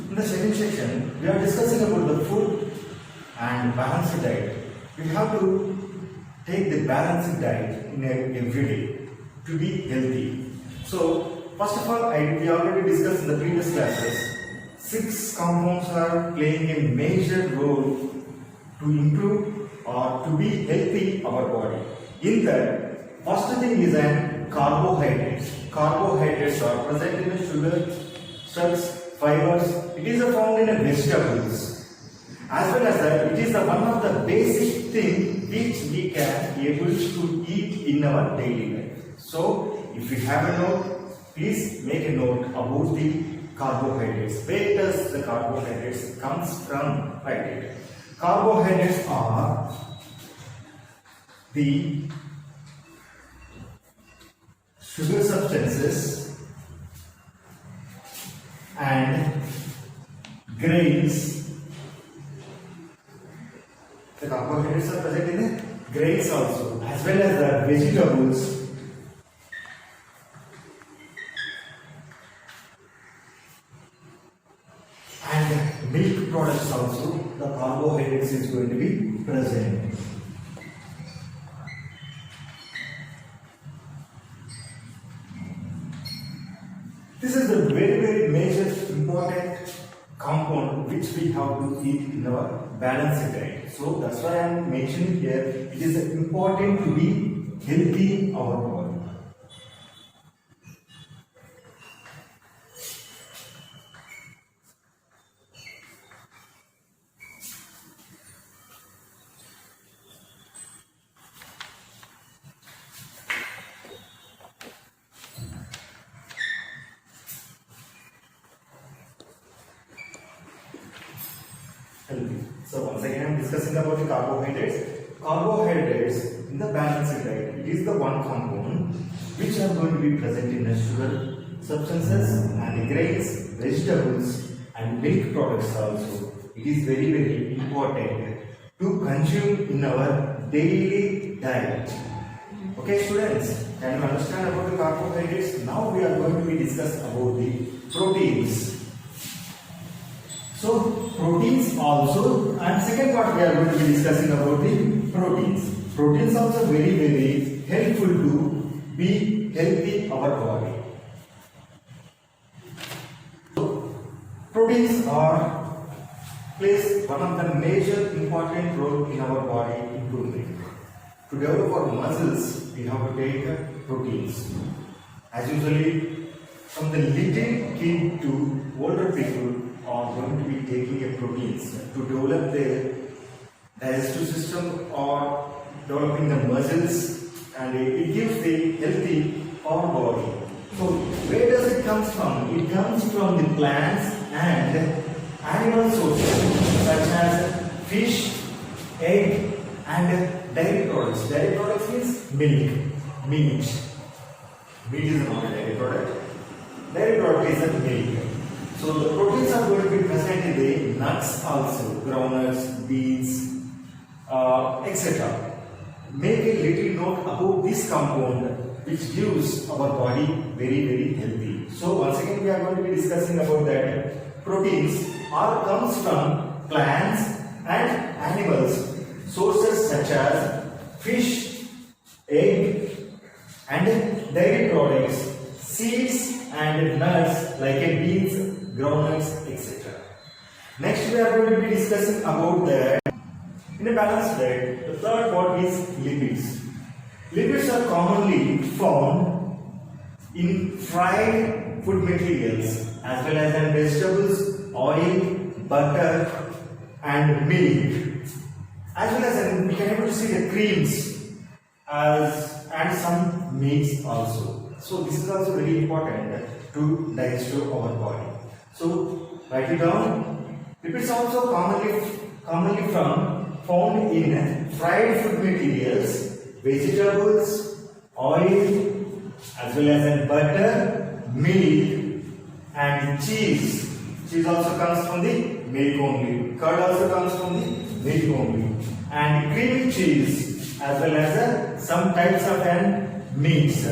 In the second section, we are discussing about the food and balanced diet. We have to take the balanced diet in every day to be healthy. So, first of all, we already discussed in the previous classes, 6 compounds are playing a major role to improve or to be healthy our body. In that, first thing is an carbohydrates. Carbohydrates are present in the sugar, starch, fibers. It is found in the vegetables. As well as that, it is one of the basic thing which we can able to eat in our daily life. So, if you have a note, please make a note about the carbohydrates. Where does the carbohydrates comes from? Write it. Carbohydrates are the sugar substances and grains. The carbohydrates are present in the grains also, as well as the vegetables and milk products also. The carbohydrates is going to be present. This is a very major important compound which we have to eat in our balanced diet. So that's why I am mentioning here, it is important to be healthy our body. Healthy. So once again I am discussing about the carbohydrates. Carbohydrates in the balanced diet, it is the one compound which are going to be present in the sugar substances and the grains, vegetables and milk products also. It is very important to consume in our daily diet. Okay students, can you understand about the carbohydrates? Now we are going to be discussing about the proteins. So proteins also, and second part we are going to be discussing about the proteins. Proteins also very helpful to be healthy our body. So proteins are plays one of the major important role in our body improvement. To develop our muscles, we have to take proteins. As usually, from the little kid to older people are going to be taking a proteins to develop their digestive system or developing the muscles, and it gives the healthy our body. So where does it comes from? It comes from the plants and animal sources such as fish, egg and dairy products. Dairy products means milk, meat. Meat is not a dairy product. Dairy product is a milk. So the proteins are going to be present in the nuts also, groundnuts, beans, etc. Make a little note about this compound which gives our body very healthy. So once again we are going to be discussing about that. Proteins are comes from plants and animals, sources such as fish, egg and dairy products, seeds and nuts like beans, groundnuts, etc. Next we are going to be discussing about that. In a balanced diet, the third part is lipids. Lipids are commonly found in fried food materials as well as in vegetables, oil, butter and milk. As well as we can able to see the creams and some meats also. So this is also very important to digest our body. So write it down. Lipids also commonly found in fried food materials, vegetables, oil, as well as in butter, milk, and cheese. Cheese also comes from the milk only. Curd also comes from the milk only. And creamy cheese, as well as some types of meats.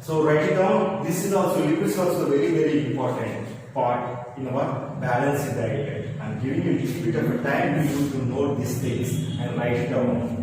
So write it down. This is also lipids also very important. part in our balanced diet. I'm giving you a little bit of a time to you to know these things and write it down.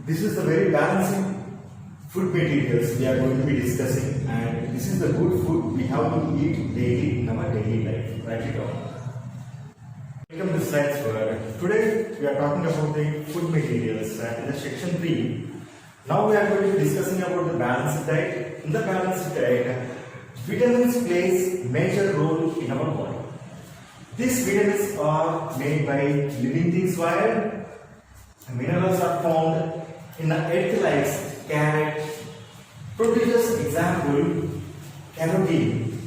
This is the very balancing food materials we are going to be discussing, and this is the good food we have to eat daily in our daily life. Write it down. Welcome to Science World. Today we are talking about the food materials and in the section 3. Now we are going to be discussing about the balanced diet. In the balanced diet, vitamins plays major role in our body. These vitamins are made by living things, while minerals are found in the earth like carrot. Produces example carotene.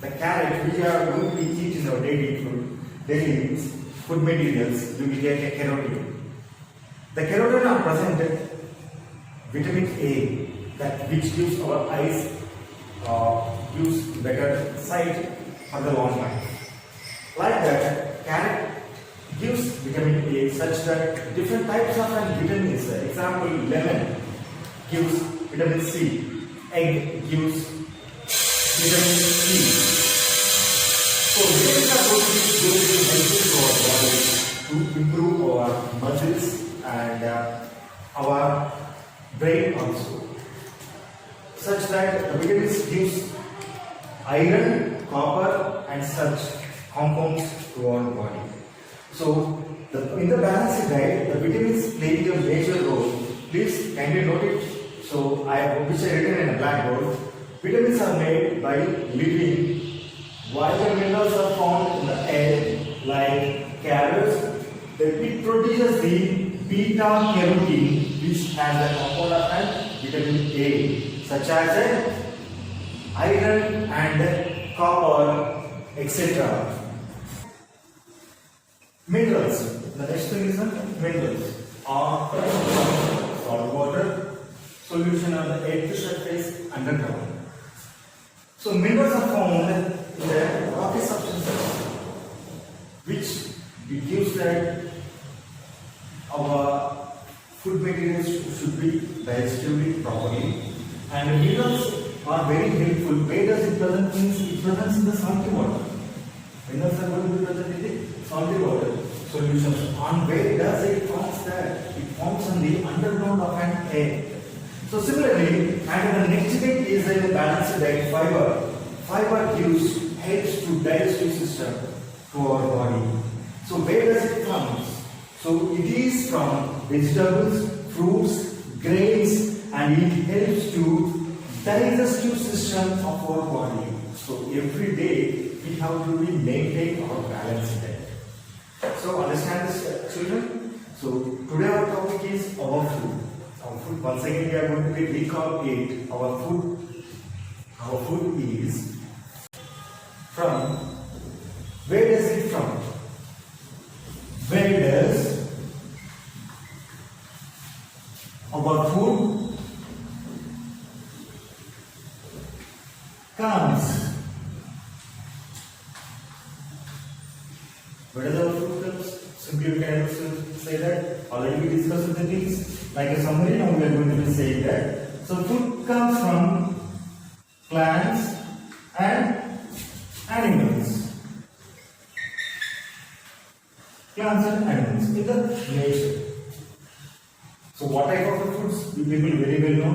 The carrot which are going to be eaten in our daily food materials, you will get a carotene. The carotene are present vitamin A, that which gives our eyes gives better sight for the long life. Like that, carrot gives vitamin A such that different types of vitamins, example lemon gives vitamin C, egg gives vitamin C. So vitamins are going to be helpful to our body to improve our muscles and our brain also, such that the vitamins gives iron, copper and such compounds to our body. So in the balanced diet, the vitamins play a major role. Please kindly note it. So which I written in a blackboard. Vitamins are made by living, while the minerals are found in the air like carrots. It produces the beta carotene, which has a compound of vitamin A, such as iron and copper, etc. Minerals. The next thing is minerals are salt water, solution on the earth surface, underground. So minerals are found in the rocky substances, which gives that our food materials should be digested properly, and minerals are very helpful. Where does it present? Means it presents in the salty water. Minerals are going to be present in the salty water solutions. On where does it forms that? It forms on the underground of an egg. So similarly, and the next thing is a balanced diet. Fiber. Fiber helps to digestive system to our body. So where does it come? So it is from vegetables, fruits, grains, and it helps to digestive system of our body. So every day we have to be maintain our balanced diet. So understand this, children. So today our topic is our food. Our food. Once again we are going to recall it. Our food. Our food is from. Where does it from? Where does our food comes? Where does our food comes? Simply we can also say that. Already we discussed the things like a summary. Now we are going to be saying that. So food comes from plants and animals. Plants and animals in the nature. So what type of foods you people very well know?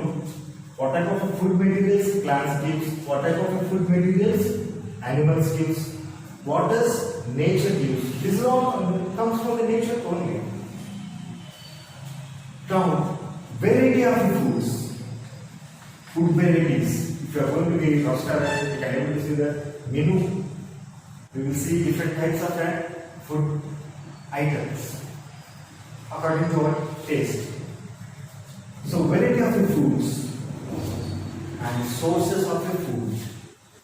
What type of food materials plants gives? What type of food materials animals gives? What does nature gives? This all comes from the nature only. Now, variety of foods, food varieties. If you are going to be in restaurant, you can able to see the menu. You will see different types of food items according to our taste. So variety of the foods and sources of the food.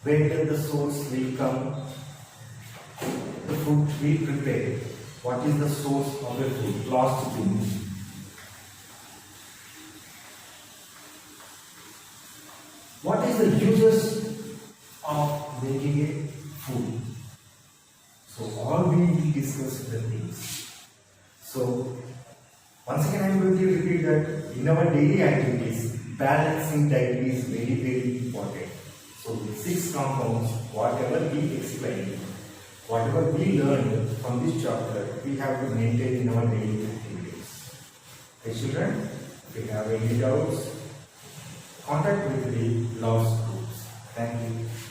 Where did the source will come? The food we prepare. What is the source of the food? Last thing. What is the uses of making a food? So all we will discuss the things. So once again I am going to repeat that in our daily activities, balancing diet is very important. So the 6 compounds, whatever we explained, whatever we learned from this chapter, we have to maintain in our daily activities. Okay, children, if you have any doubts, contact with the lost groups. Thank you.